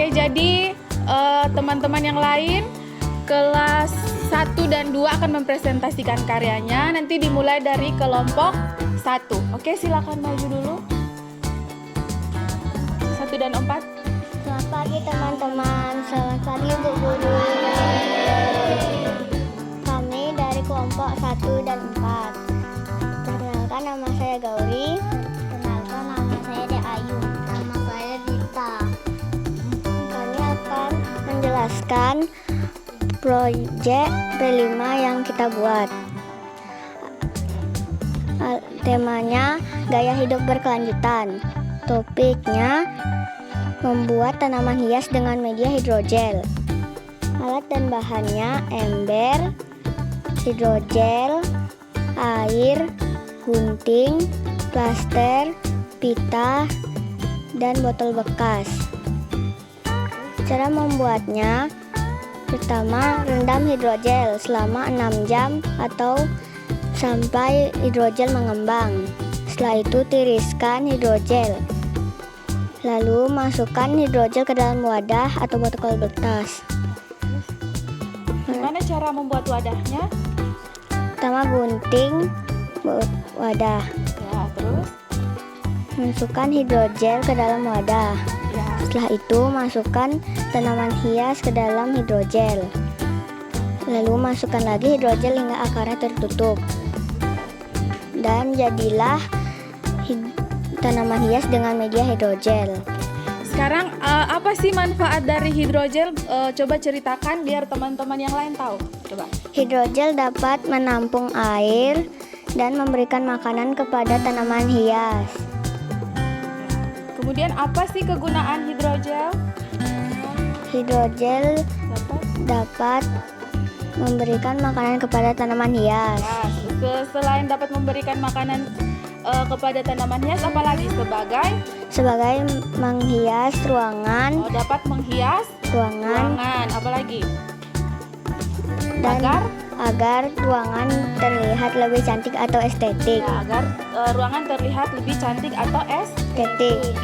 Oke, jadi teman-teman yang lain kelas 1 dan 2 akan mempresentasikan karyanya. Nanti dimulai dari kelompok 1. Oke, silakan maju dulu. 1 dan 4. Selamat pagi teman-teman, selamat pagi Bu Guru. Kami dari kelompok 1 dan 4. Perkenalkan, nama saya Gauri. Perkenalkan, nama saya De Ayu. Nama saya Dita. Kami akan menjelaskan proyek P5 yang kita buat. Temanya gaya hidup berkelanjutan. Topiknya membuat tanaman hias dengan media hidrogel. Alat dan bahannya ember, hidrogel, air, gunting, plaster, pita, dan botol bekas. Cara membuatnya, pertama rendam hidrogel selama 6 jam atau sampai hidrogel mengembang. Setelah itu tiriskan hidrogel. Lalu masukkan hidrogel ke dalam wadah atau botol bekas. Gimana cara membuat wadahnya? Pertama gunting wadah. Ya, terus? Masukkan hidrogel ke dalam wadah. Ya. Setelah itu masukkan tanaman hias ke dalam hidrogel. Lalu masukkan lagi hidrogel hingga akarnya tertutup. Dan jadilah tanaman hias dengan media hidrogel. Sekarang apa sih manfaat dari hidrogel? Coba ceritakan biar teman-teman yang lain tahu. Coba. Hidrogel dapat menampung air dan memberikan makanan kepada tanaman hias. Kemudian apa sih kegunaan hidrogel? Hidrogel dapat memberikan makanan kepada tanaman hias. Ya, selain dapat memberikan makanan kepada tanaman hias, apalagi Sebagai menghias ruangan. Dapat menghias ruangan, apalagi? Dan agar ruangan terlihat lebih cantik atau estetik. Ya, agar ruangan terlihat lebih cantik atau Estetik.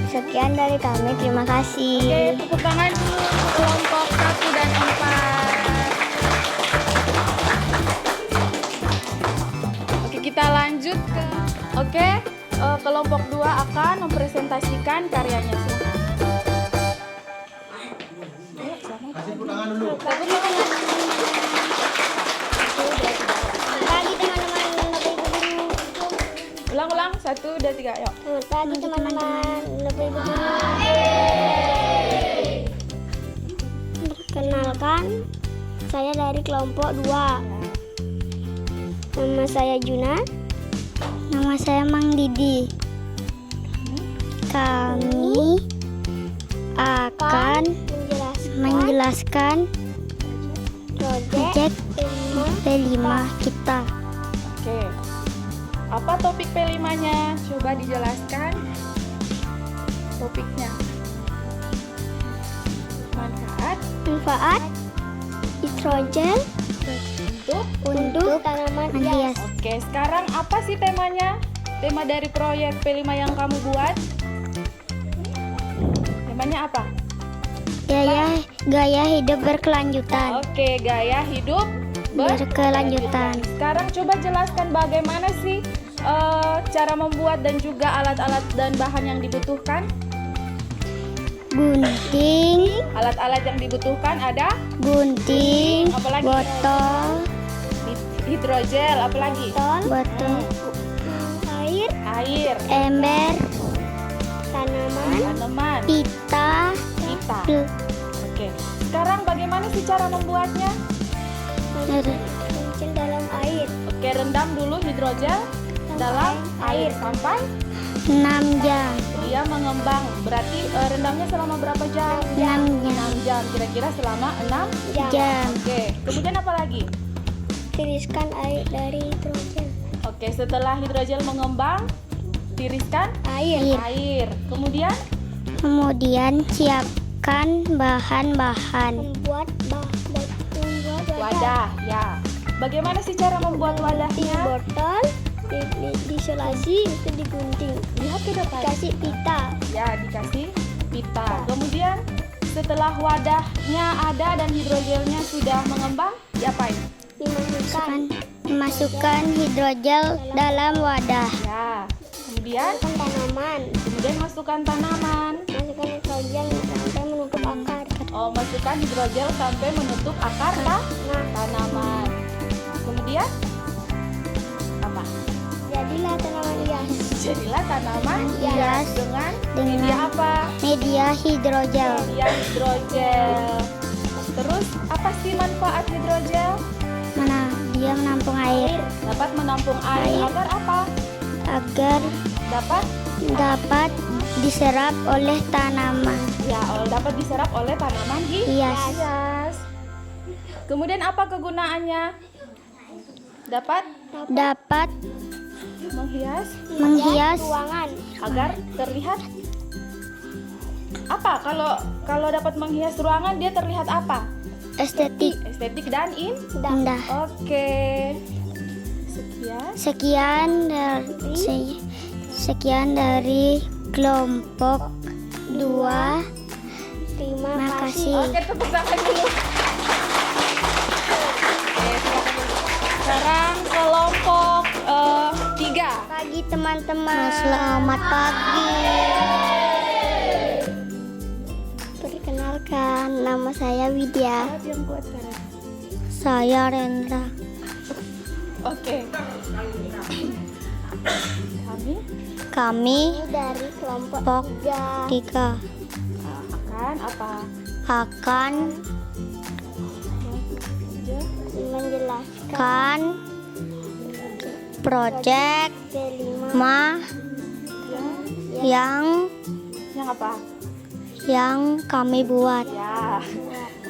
Sekian dari kami, terima kasih. Oke, tepuk tangan dulu kelompok 1 dan 4. Oke, kita lanjut ke kelompok 2 akan mempresentasikan karyanya. Silakan. Tepuk tangan dulu. Pagi teman-teman, Bapak Ibu Guru. Ulang-ulang, 1, 2, 3, yuk. Selamat pagi teman-teman, Bapak Ibu Guru. Perkenalkan, saya dari kelompok 2. Nama saya Juna. Nama saya Mang Didi. Kami akan menjelaskan proyek P5 kita. Oke. Apa topik P5-nya? Coba dijelaskan topiknya. Manfaat hidrogel untuk tanaman hias. Oke, sekarang apa sih temanya? Tema dari proyek P5 yang kamu buat? Temanya apa? Gaya hidup berkelanjutan. Oke, gaya hidup Berkelanjutan. Sekarang coba jelaskan bagaimana sih cara membuat dan juga alat-alat dan bahan yang dibutuhkan. Gunting, Alat-alat yang dibutuhkan ada gunting, Apalagi? botol, hidrogel, apalagi? botol, Air, ember, tanaman, tanaman, pita. Oke. Sekarang bagaimana sih cara membuatnya? Kecil dalam air. Oke, rendam dulu hidrogel dalam air sampai 6 jam. dia mengembang. Berarti rendamnya selama berapa jam? 6 jam. Kira-kira selama 6 jam. Oke. Kemudian apa lagi? Tiriskan air dari hidrogel. Oke, setelah hidrogel mengembang, tiriskan air. Kemudian Siapkan bahan-bahan. Membuat wadah, ya. Bagaimana sih cara membuat wadahnya? Botol diisolasi, itu digunting. Lihat ke depan. Kasih pita. Ya, dikasih pita. Kemudian setelah wadahnya ada dan hidrogelnya sudah mengembang, diapain? Dimasukkan hidrogel dalam wadah. Ya. Kemudian Tanaman. masukkan tanaman. Masukkan hidrogel sampai menutup akar. Oh, masukkan hidrogel sampai menutup akar tanaman. Kemudian apa? Jadilah tanaman hias. Jadilah tanaman Hias. hias dengan Dengan media apa? Media hidrogel. Media hidrogel. Terus apa sih manfaat hidrogel? Mana dia menampung air Dapat menampung air agar apa? agar dapat diserap oleh tanaman. Ya, dapat diserap oleh tanaman Hias. Kemudian apa kegunaannya? Dapat Dapat menghias ruangan. agar terlihat apa? Kalau dapat menghias ruangan dia terlihat apa? Estetik. Estetik dan Indah. Oke. Sekian. Sekian dari kelompok 2. Terima kasih. Oke, tepuk tangan dulu. Oke, silakan dulu. Sekarang kelompok 3. Pagi teman-teman. Selamat pagi. Perkenalkan, nama saya Widya. Yang kuat sekarang. Saya Rendra. Oke. Kami dari kelompok 3 akan apa? akan menjelaskan proyek kelima yang apa? yang kami buat. Ya.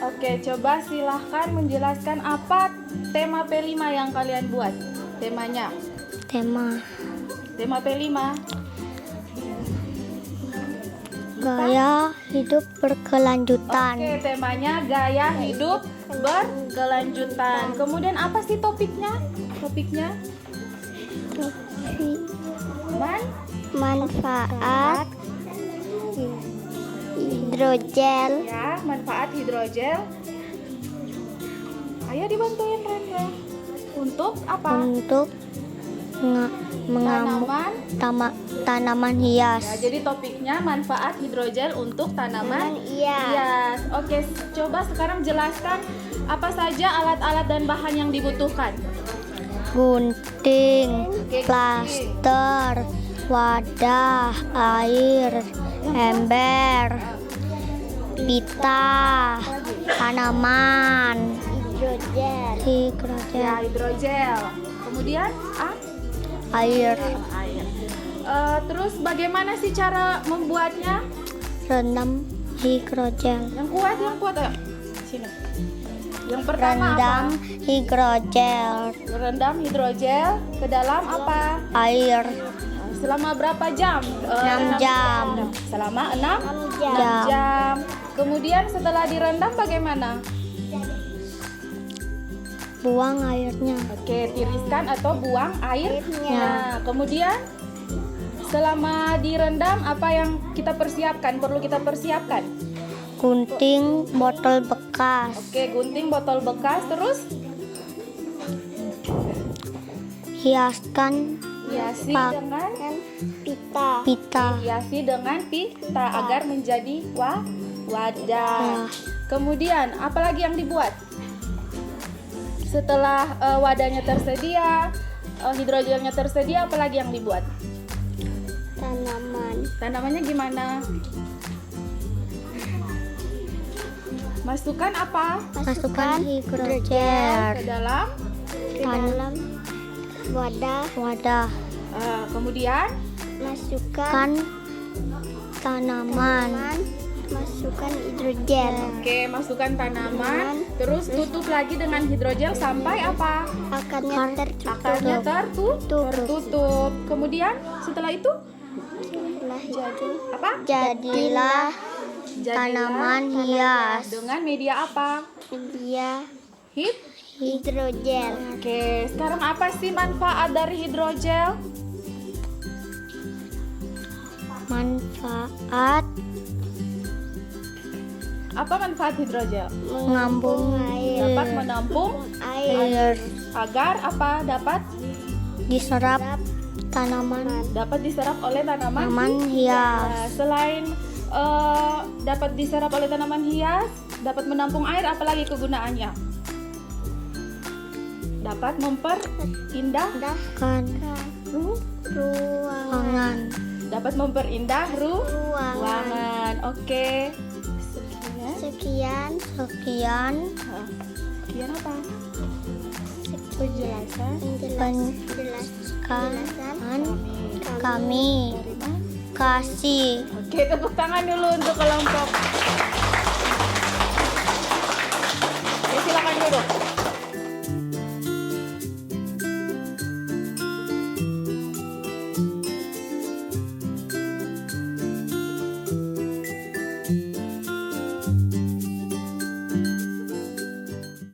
Oke, coba silahkan menjelaskan apa tema P5 yang kalian buat. Temanya. Tema P5. Gaya hidup berkelanjutan. Oke, temanya gaya hidup berkelanjutan. Kemudian apa sih topiknya? Manfaat hidrogel. Ya, manfaat hidrogel. Ayo dibantuin Rendra. Untuk apa? Untuk tanaman hias. Ya, jadi topiknya manfaat hidrogel untuk tanaman hias. Oke, coba sekarang jelaskan apa saja alat-alat dan bahan yang dibutuhkan. Gunting, Oke, plaster, wadah, air, ember, pita, tanaman, Ya, hidrogel. Kemudian air, air. Terus bagaimana sih cara membuatnya? rendam hidrogel. Yang kuat ayo. Sini. Yang pertama Rendam apa? hidrogel, Rendam hidrogel ke dalam apa? air, Selama berapa jam? 6 jam. Selama 6 jam. jam. Kemudian setelah direndam bagaimana? Buang airnya. Oke, tiriskan atau buang airnya. Nah, kemudian selama direndam apa yang kita persiapkan? Perlu kita persiapkan. Gunting botol bekas, Oke, gunting botol bekas, terus hiaskan hiasi Pak. dengan pita, hiasi dengan pita agar menjadi wadah. Kemudian apa lagi yang dibuat? Setelah wadahnya tersedia, hidrogelnya tersedia, apa lagi yang dibuat? Tanamannya gimana? Masukkan apa? masukkan hidrogel Ke dalam. wadah, Kemudian masukkan tanaman, masukkan hidrogel, oke, masukkan tanaman, terus tutup lagi dengan hidrogel sampai apa? akarnya Akarnya tertutup. Kemudian setelah itu apa? jadilah tanaman hias Dengan media apa? hidrogel. Oke, sekarang apa sih manfaat dari hidrogel? Manfaat Apa manfaat hidrogel? Mengambung air. Dapat menampung Air. agar apa? Dapat Diserap tanaman. dapat diserap oleh tanaman. Tanaman hias. Nah, selain dapat diserap oleh tanaman hias, dapat menampung air, apalagi kegunaannya? Dapat memperindah Kan ruangan. ruangan. Dapat memperindah ruangan. Oke. Sekian. Sekian Sekian apa? Penjelasan penjelaskan kami. Terima. Kasih. Oke, tepuk tangan dulu untuk kelompok. Oke, silakan duduk.